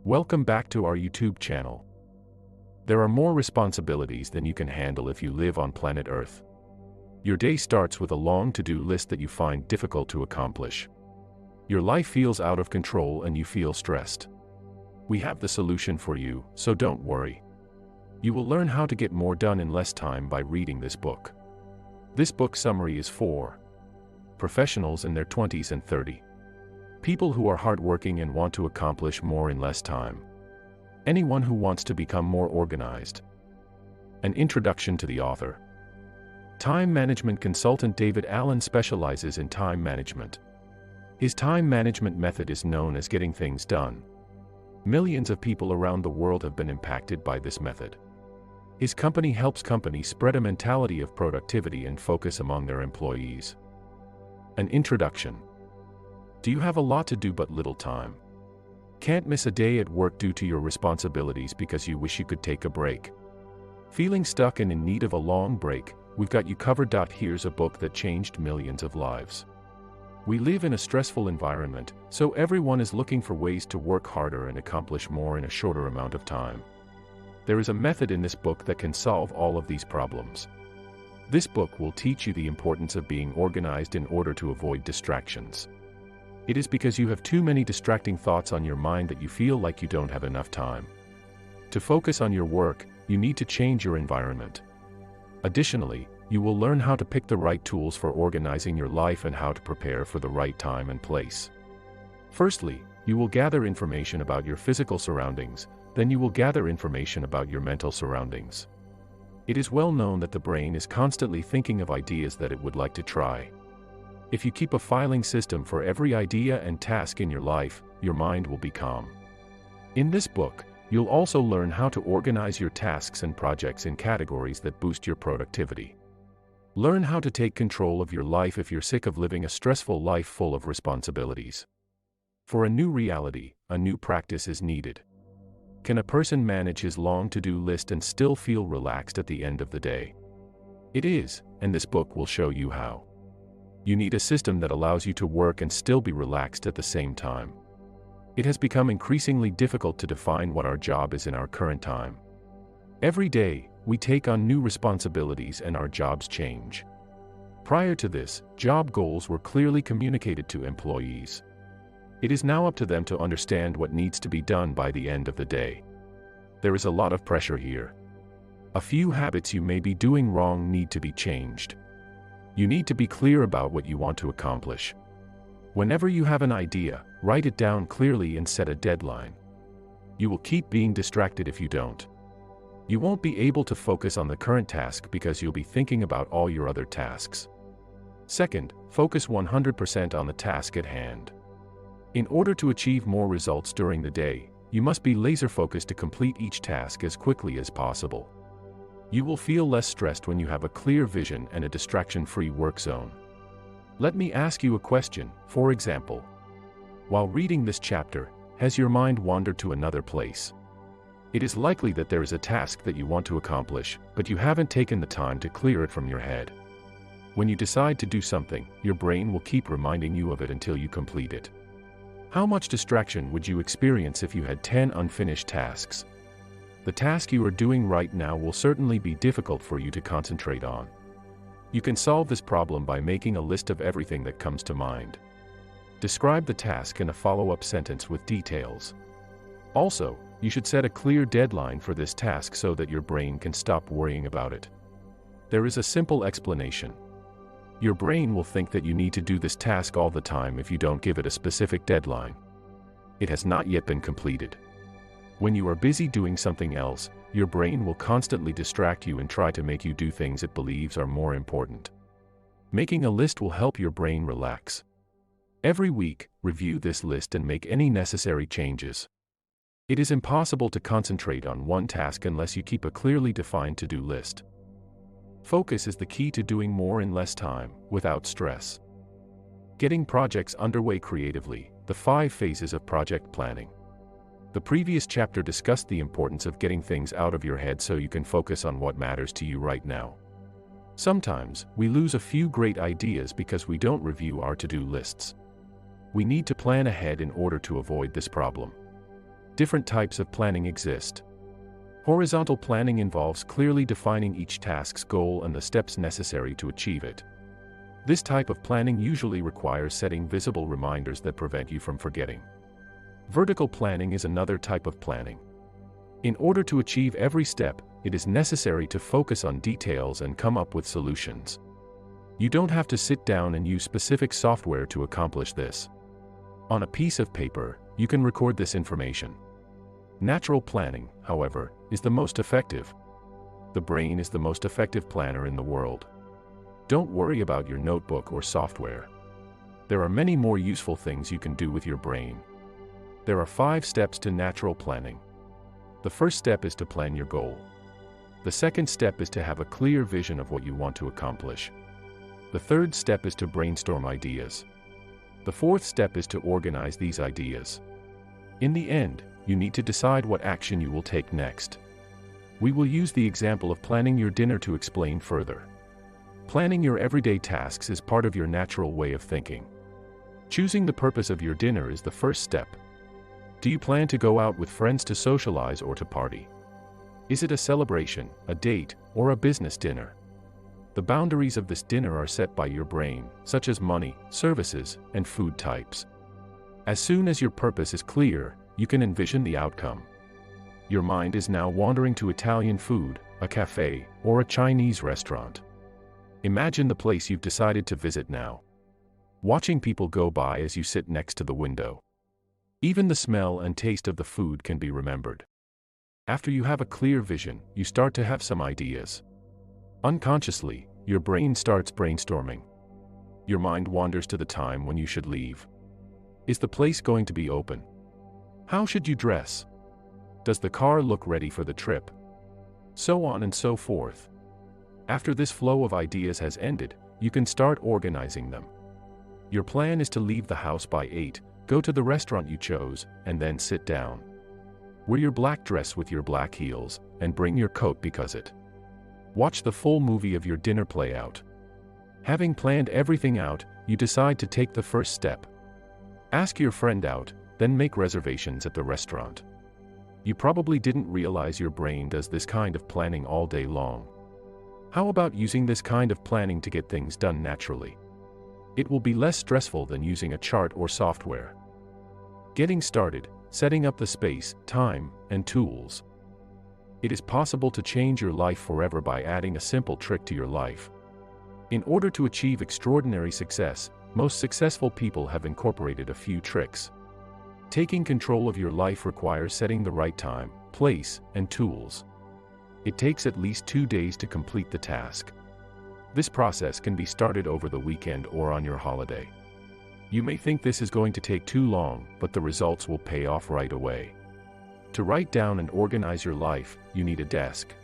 Welcome back to our YouTube channel. There are more responsibilities than you can handle if you live on planet Earth. Your day starts with a long to-do list that you find difficult to accomplish. Your life feels out of control and you feel stressed. We have the solution for you, so don't worry. You will learn how to get more done in less time by reading this book. This book summary is for professionals in their 20s and 30s. People who are hardworking and want to accomplish more in less time. Anyone who wants to become more organized. An introduction to the author. Time management consultant David Allen specializes in time management. His time management method is known as getting things done. Millions of people around the world have been impacted by this method. His company helps companies spread a mentality of productivity and focus among their employees. An introduction. Do you have a lot to do but little time? Can't miss a day at work due to your responsibilities because you wish you could take a break? Feeling stuck and in need of a long break? We've got you covered. Here's a book that changed millions of lives. We live in a stressful environment, so everyone is looking for ways to work harder and accomplish more in a shorter amount of time. There is a method in this book that can solve all of these problems. This book will teach you the importance of being organized in order to avoid distractions. It is because you have too many distracting thoughts on your mind that you feel like you don't have enough time. To focus on your work, you need to change your environment. Additionally, you will learn how to pick the right tools for organizing your life and how to prepare for the right time and place. Firstly, you will gather information about your physical surroundings, then you will gather information about your mental surroundings. It is well known that the brain is constantly thinking of ideas that it would like to try. If you keep a filing system for every idea and task in your life, your mind will be calm. In this book, you'll also learn how to organize your tasks and projects in categories that boost your productivity. Learn how to take control of your life if you're sick of living a stressful life full of responsibilities. For a new reality, a new practice is needed. Can a person manage his long to-do list and still feel relaxed at the end of the day? It is, and this book will show you how. You need a system that allows you to work and still be relaxed at the same time. It has become increasingly difficult to define what our job is in our current time. Every day, we take on new responsibilities and our jobs change. Prior to this, job goals were clearly communicated to employees. It is now up to them to understand what needs to be done by the end of the day. There is a lot of pressure here. A few habits you may be doing wrong need to be changed. You need to be clear about what you want to accomplish. Whenever you have an idea, write it down clearly and set a deadline. You will keep being distracted if you don't. You won't be able to focus on the current task because you'll be thinking about all your other tasks. Second, focus 100% on the task at hand. In order to achieve more results during the day, you must be laser-focused to complete each task as quickly as possible. You will feel less stressed when you have a clear vision and a distraction-free work zone. Let me ask you a question, for example. While reading this chapter, has your mind wandered to another place? It is likely that there is a task that you want to accomplish, but you haven't taken the time to clear it from your head. When you decide to do something, your brain will keep reminding you of it until you complete it. How much distraction would you experience if you had 10 unfinished tasks? The task you are doing right now will certainly be difficult for you to concentrate on. You can solve this problem by making a list of everything that comes to mind. Describe the task in a follow-up sentence with details. Also, you should set a clear deadline for this task so that your brain can stop worrying about it. There is a simple explanation. Your brain will think that you need to do this task all the time if you don't give it a specific deadline. It has not yet been completed. When you are busy doing something else, your brain will constantly distract you and try to make you do things it believes are more important. Making a list will help your brain relax. Every week, review this list and make any necessary changes. It is impossible to concentrate on one task unless you keep a clearly defined to-do list. Focus is the key to doing more in less time, without stress. Getting projects underway creatively, the 5 phases of project planning. The previous chapter discussed the importance of getting things out of your head so you can focus on what matters to you right now. Sometimes, we lose a few great ideas because we don't review our to-do lists. We need to plan ahead in order to avoid this problem. Different types of planning exist. Horizontal planning involves clearly defining each task's goal and the steps necessary to achieve it. This type of planning usually requires setting visible reminders that prevent you from forgetting. Vertical planning is another type of planning. In order to achieve every step, it is necessary to focus on details and come up with solutions. You don't have to sit down and use specific software to accomplish this. On a piece of paper, you can record this information. Natural planning, however, is the most effective. The brain is the most effective planner in the world. Don't worry about your notebook or software. There are many more useful things you can do with your brain. There are 5 steps to natural planning. The first step is to plan your goal. The second step is to have a clear vision of what you want to accomplish. The third step is to brainstorm ideas. The fourth step is to organize these ideas. In the end, you need to decide what action you will take next. We will use the example of planning your dinner to explain further. Planning your everyday tasks is part of your natural way of thinking. Choosing the purpose of your dinner is the first step. Do you plan to go out with friends to socialize or to party? Is it a celebration, a date, or a business dinner? The boundaries of this dinner are set by your brain, such as money, services, and food types. As soon as your purpose is clear, you can envision the outcome. Your mind is now wandering to Italian food, a cafe, or a Chinese restaurant. Imagine the place you've decided to visit now. Watching people go by as you sit next to the window. Even the smell and taste of the food can be remembered. After you have a clear vision, you start to have some ideas. Unconsciously, your brain starts brainstorming. Your mind wanders to the time when you should leave. Is the place going to be open? How should you dress? Does the car look ready for the trip? So on and so forth. After this flow of ideas has ended, you can start organizing them. Your plan is to leave the house by 8, go to the restaurant you chose, and then sit down. Wear your black dress with your black heels, and bring your coat because it. Watch the full movie of your dinner play out. Having planned everything out, you decide to take the first step. Ask your friend out, then make reservations at the restaurant. You probably didn't realize your brain does this kind of planning all day long. How about using this kind of planning to get things done naturally? It will be less stressful than using a chart or software. Getting started, setting up the space, time, and tools. It is possible to change your life forever by adding a simple trick to your life. In order to achieve extraordinary success, most successful people have incorporated a few tricks. Taking control of your life requires setting the right time, place, and tools. It takes at least 2 days to complete the task. This process can be started over the weekend or on your holiday. You may think this is going to take too long, but the results will pay off right away. To write down and organize your life, you need a desk.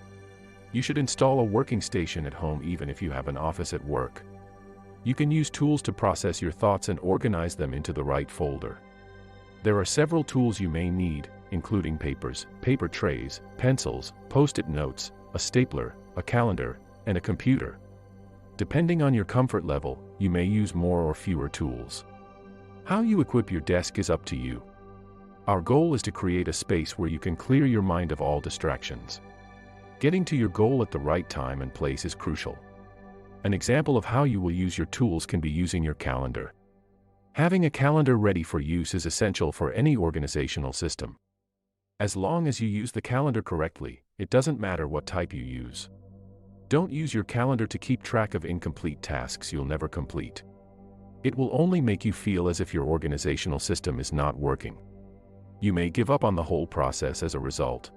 You should install a working station at home even if you have an office at work. You can use tools to process your thoughts and organize them into the right folder. There are several tools you may need, including papers, paper trays, pencils, post-it notes, a stapler, a calendar, and a computer. Depending on your comfort level, you may use more or fewer tools. How you equip your desk is up to you. Our goal is to create a space where you can clear your mind of all distractions. Getting to your goal at the right time and place is crucial. An example of how you will use your tools can be using your calendar. Having a calendar ready for use is essential for any organizational system. As long as you use the calendar correctly, it doesn't matter what type you use. Don't use your calendar to keep track of incomplete tasks you'll never complete. It will only make you feel as if your organizational system is not working. You may give up on the whole process as a result.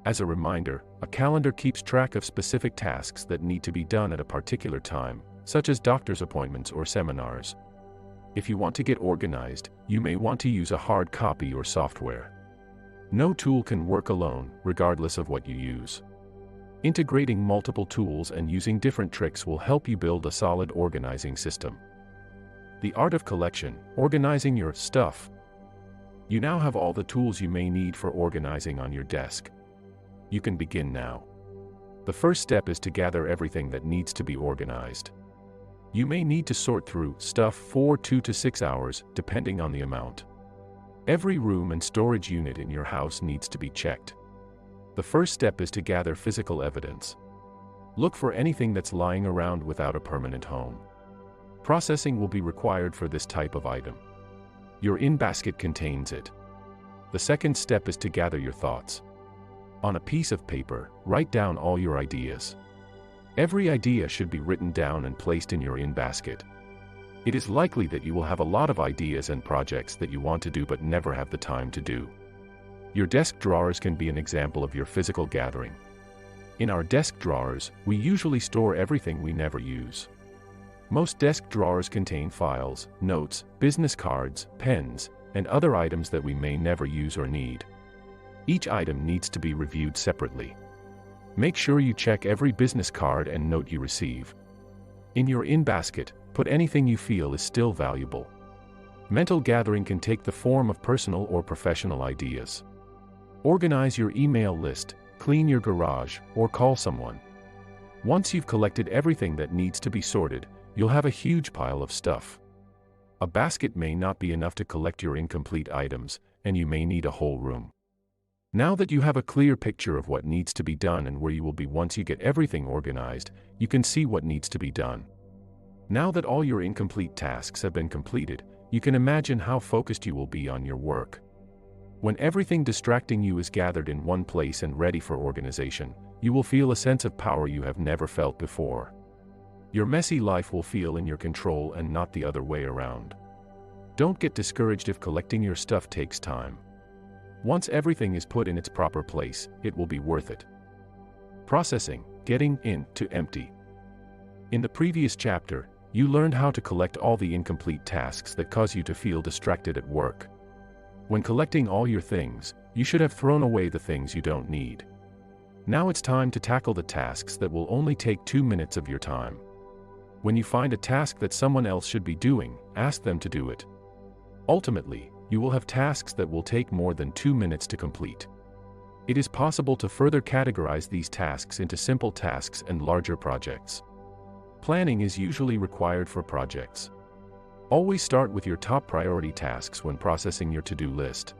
As a reminder, a calendar keeps track of specific tasks that need to be done at a particular time, such as doctor's appointments or seminars. If you want to get organized, you may want to use a hard copy or software. No tool can work alone, regardless of what you use. Integrating multiple tools and using different tricks will help you build a solid organizing system. The art of collection, organizing your stuff. You now have all the tools you may need for organizing on your desk. You can begin now. The first step is to gather everything that needs to be organized. You may need to sort through stuff for 2 to 6 hours, depending on the amount. Every room and storage unit in your house needs to be checked. The first step is to gather physical evidence. Look for anything that's lying around without a permanent home. Processing will be required for this type of item. Your in-basket contains it. The second step is to gather your thoughts. On a piece of paper, write down all your ideas. Every idea should be written down and placed in your in-basket. It is likely that you will have a lot of ideas and projects that you want to do but never have the time to do. Your desk drawers can be an example of your physical gathering. In our desk drawers, we usually store everything we never use. Most desk drawers contain files, notes, business cards, pens, and other items that we may never use or need. Each item needs to be reviewed separately. Make sure you check every business card and note you receive. In your in-basket, put anything you feel is still valuable. Mental gathering can take the form of personal or professional ideas. Organize your email list, clean your garage, or call someone. Once you've collected everything that needs to be sorted, you'll have a huge pile of stuff. A basket may not be enough to collect your incomplete items, and you may need a whole room. Now that you have a clear picture of what needs to be done and where you will be once you get everything organized, you can see what needs to be done. Now that all your incomplete tasks have been completed, you can imagine how focused you will be on your work. When everything distracting you is gathered in one place and ready for organization, you will feel a sense of power you have never felt before. Your messy life will feel in your control and not the other way around. Don't get discouraged if collecting your stuff takes time. Once everything is put in its proper place, it will be worth it. Processing, getting in to empty. In the previous chapter, you learned how to collect all the incomplete tasks that cause you to feel distracted at work. When collecting all your things, you should have thrown away the things you don't need. Now it's time to tackle the tasks that will only take 2 minutes of your time. When you find a task that someone else should be doing, ask them to do it. Ultimately, you will have tasks that will take more than 2 minutes to complete. It is possible to further categorize these tasks into simple tasks and larger projects. Planning is usually required for projects. Always start with your top priority tasks when processing your to-do list.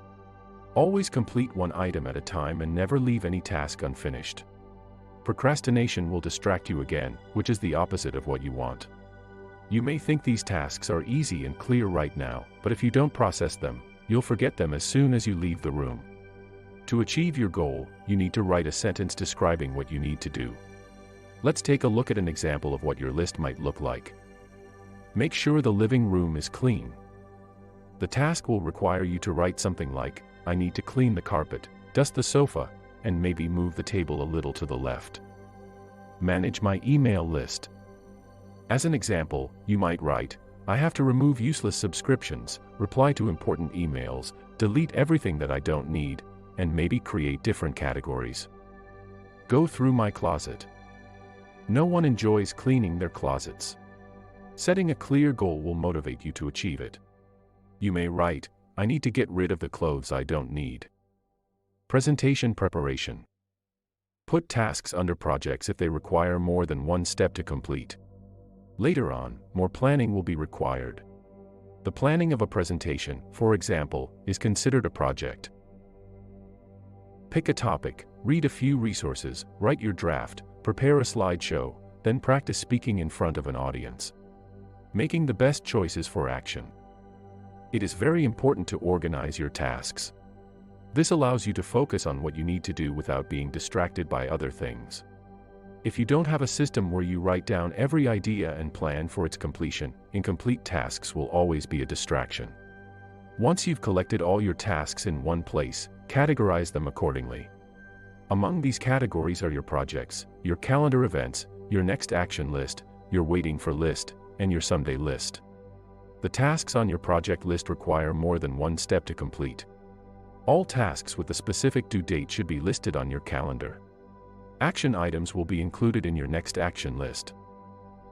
Always complete one item at a time and never leave any task unfinished. Procrastination will distract you again, which is the opposite of what you want. You may think these tasks are easy and clear right now, but if you don't process them, you'll forget them as soon as you leave the room. To achieve your goal, you need to write a sentence describing what you need to do. Let's take a look at an example of what your list might look like. Make sure the living room is clean. The task will require you to write something like, I need to clean the carpet, dust the sofa, and maybe move the table a little to the left. Manage my email list. As an example, you might write, I have to remove useless subscriptions, reply to important emails, delete everything that I don't need, and maybe create different categories. Go through my closet. No one enjoys cleaning their closets. Setting a clear goal will motivate you to achieve it. You may write, I need to get rid of the clothes I don't need. Presentation preparation. Put tasks under projects if they require more than one step to complete. Later on, more planning will be required. The planning of a presentation, for example, is considered a project. Pick a topic, read a few resources, write your draft, prepare a slideshow, then practice speaking in front of an audience. Making the best choices for action. It is very important to organize your tasks. This allows you to focus on what you need to do without being distracted by other things. If you don't have a system where you write down every idea and plan for its completion, incomplete tasks will always be a distraction. Once you've collected all your tasks in one place, categorize them accordingly. Among these categories are your projects, your calendar events, your next action list, your waiting for list, and your someday list. The tasks on your project list require more than one step to complete. All tasks with a specific due date should be listed on your calendar. Action items will be included in your next action list.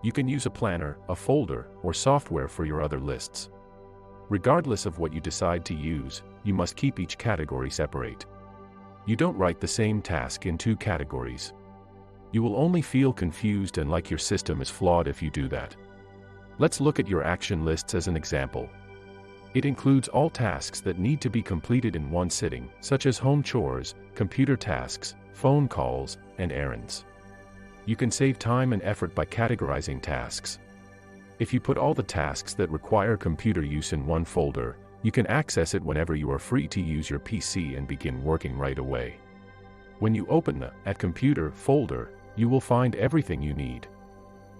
You can use a planner, a folder, or software for your other lists. Regardless of what you decide to use, you must keep each category separate. You don't write the same task in 2 categories. You will only feel confused and like your system is flawed if you do that. Let's look at your action lists as an example. It includes all tasks that need to be completed in one sitting, such as home chores, computer tasks, phone calls, and errands. You can save time and effort by categorizing tasks. If you put all the tasks that require computer use in one folder, you can access it whenever you are free to use your PC and begin working right away. When you open the At Computer folder, you will find everything you need.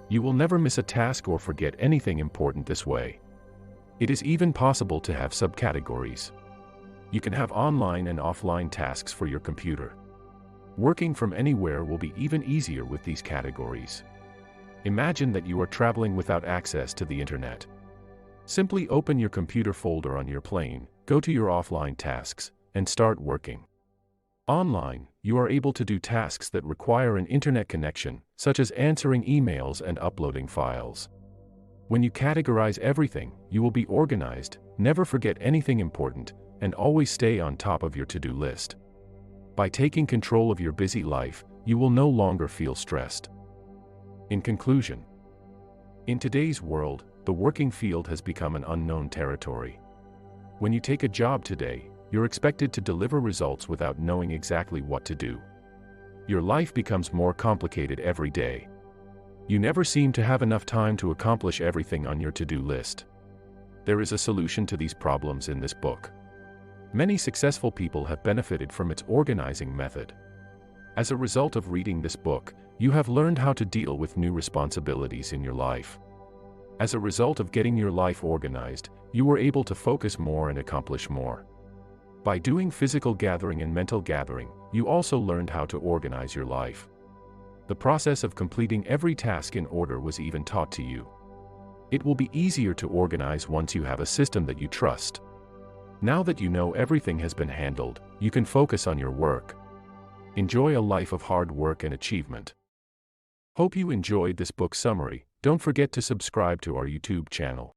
You will never miss a task or forget anything important this way. It is even possible to have subcategories. You can have online and offline tasks for your computer. Working from anywhere will be even easier with these categories. Imagine that you are traveling without access to the internet. Simply open your computer folder on your plane, go to your offline tasks, and start working. Online, you are able to do tasks that require an internet connection, such as answering emails and uploading files. When you categorize everything, you will be organized, never forget anything important, and always stay on top of your to-do list. By taking control of your busy life, you will no longer feel stressed. In conclusion, in today's world, the working field has become an unknown territory. When you take a job today, you're expected to deliver results without knowing exactly what to do. Your life becomes more complicated every day. You never seem to have enough time to accomplish everything on your to-do list. There is a solution to these problems in this book. Many successful people have benefited from its organizing method. As a result of reading this book, you have learned how to deal with new responsibilities in your life. As a result of getting your life organized, you were able to focus more and accomplish more. By doing physical gathering and mental gathering, you also learned how to organize your life. The process of completing every task in order was even taught to you. It will be easier to organize once you have a system that you trust. Now that you know everything has been handled, you can focus on your work. Enjoy a life of hard work and achievement. Hope you enjoyed this book summary. Don't forget to subscribe to our YouTube channel.